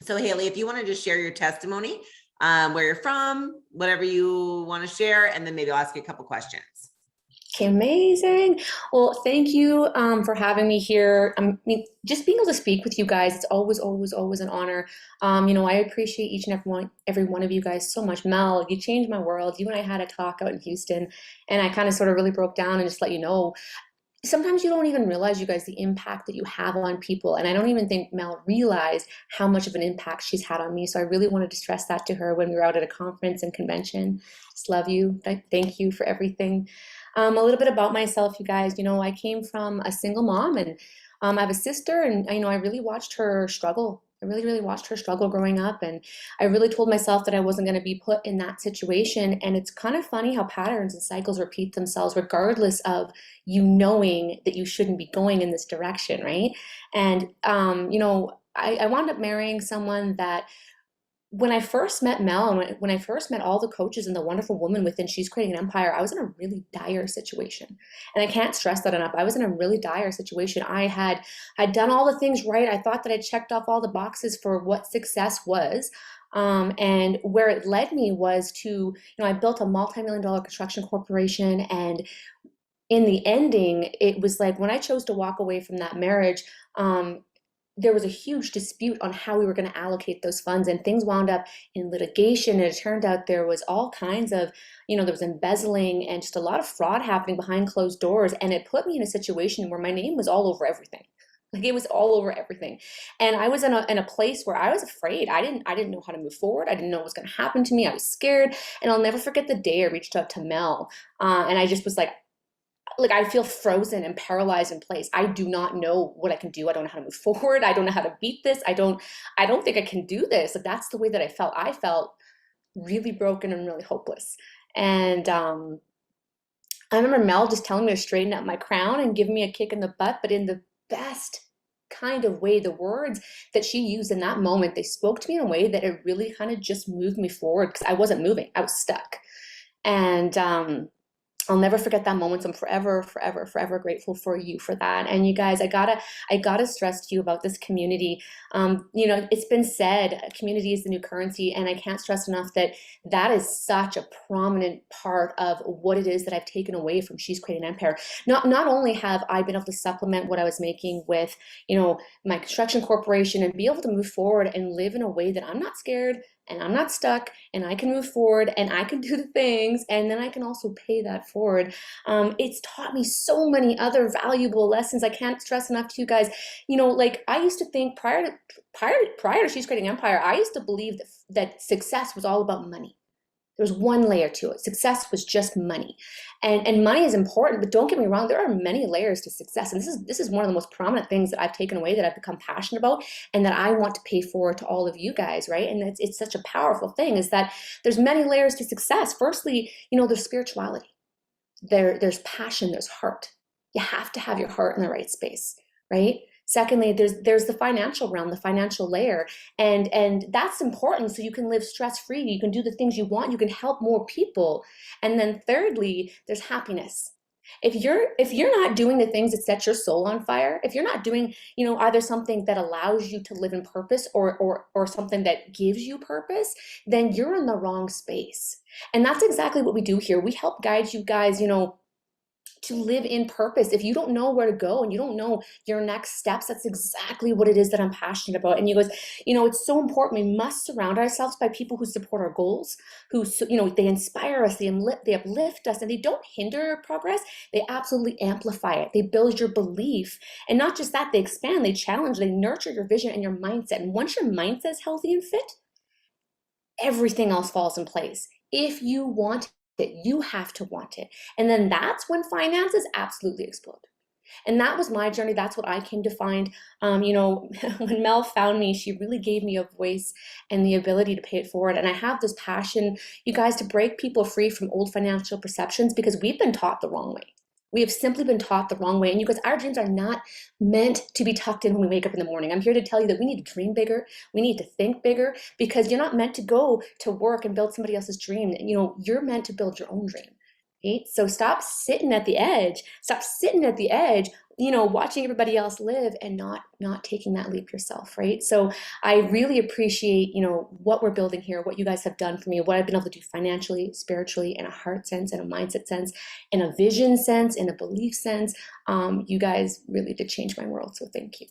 So Hailey, if you want to just share your testimony, where you're from, whatever you want to share, and then maybe I'll ask you a couple questions. Okay, amazing. Well, thank you for having me here. I mean, just being able to speak with you guys, it's always, always, always an honor. I appreciate each and every one of you guys so much. Mel, you changed my world. You and I had a talk out in Houston, and I kind of sort of really broke down and just let you know. Sometimes you don't even realize, you guys, the impact that you have on people. And I don't even think Mel realized how much of an impact she's had on me. So I really wanted to stress that to her when we were out at a conference and convention. Just love you. Thank you for everything. A little bit about myself, you guys. I came from a single mom, and I have a sister, and I really watched her struggle. I really, really watched her struggle growing up, and I really told myself that I wasn't going to be put in that situation. And it's kind of funny how patterns and cycles repeat themselves, regardless of you knowing that you shouldn't be going in this direction, right? And I wound up marrying someone that, when I first met Mel, and when I first met all the coaches and the wonderful woman within She's Creating an Empire, I was in a really dire situation. And I can't stress that enough. I was in a really dire situation. I'd done all the things right. I thought that I checked off all the boxes for what success was. And where it led me was to, I built a multi-million dollar construction corporation. And in the ending, it was like when I chose to walk away from that marriage, there was a huge dispute on how we were going to allocate those funds, and things wound up in litigation. And it turned out there was all kinds of, there was embezzling and just a lot of fraud happening behind closed doors. And it put me in a situation where my name was all over everything. Like, it was all over everything. And I was in a place where I was afraid. I didn't know how to move forward. I didn't know what was going to happen to me. I was scared. And I'll never forget the day I reached out to Mel. And I just was like I feel frozen and paralyzed in place. I do not know what I can do. I don't know how to move forward. I don't know how to beat this. I don't think I can do this. Like, that's the way that I felt. I felt really broken and really hopeless. And I remember Mel just telling me to straighten up my crown and give me a kick in the butt, but in the best kind of way. The words that she used in that moment, they spoke to me in a way that it really kind of just moved me forward, because I wasn't moving. I was stuck. And I'll never forget that moment. So I'm forever, forever, forever grateful for you for that. And you guys, I gotta stress to you about this community. It's been said, community is the new currency, and I can't stress enough that that is such a prominent part of what it is that I've taken away from She's Creating an Empire. Not only have I been able to supplement what I was making with, my construction corporation, and be able to move forward and live in a way that I'm not scared and I'm not stuck, and I can move forward and I can do the things, and then I can also pay that forward. It's taught me so many other valuable lessons. I can't stress enough to you guys. Like, I used to think prior to She's Creating Empire, I used to believe that success was all about money. There was one layer to it. Success was just money. And money is important, but don't get me wrong, there are many layers to success. And this is one of the most prominent things that I've taken away, that I've become passionate about, and that I want to pay forward to all of you guys, right? And it's such a powerful thing, is that there's many layers to success. Firstly, there's spirituality. There's passion, there's heart. You have to have your heart in the right space, right? Secondly, there's the financial realm, the financial layer, and that's important, so you can live stress free. You can do the things you want. You can help more people. And then thirdly, there's happiness. If you're not doing the things that set your soul on fire, if you're not doing, either something that allows you to live in purpose, or something that gives you purpose, then you're in the wrong space. And that's exactly what we do here. We help guide you guys, to live in purpose. If you don't know where to go and you don't know your next steps, that's exactly what it is that I'm passionate about. And you guys, it's so important. We must surround ourselves by people who support our goals, who, they inspire us, they uplift us, and they don't hinder our progress. They absolutely amplify it. They build your belief. And not just that, they expand, they challenge, they nurture your vision and your mindset. And once your mindset is healthy and fit, everything else falls in place. If you want it, you have to want it. And then that's when finances absolutely explode. And that was my journey. That's what I came to find. When Mel found me, she really gave me a voice and the ability to pay it forward. And I have this passion, you guys, to break people free from old financial perceptions, because we've been taught the wrong way. We have simply been taught the wrong way. And you guys, our dreams are not meant to be tucked in when we wake up in the morning. I'm here to tell you that we need to dream bigger. We need to think bigger, because you're not meant to go to work and build somebody else's dream. You're meant to build your own dream. right? So stop sitting at the edge. Stop sitting at the edge, watching everybody else live and not taking that leap yourself, right? So I really appreciate, what we're building here, what you guys have done for me, what I've been able to do financially, spiritually, in a heart sense, in a mindset sense, in a vision sense, in a belief sense. You guys really did change my world. So thank you.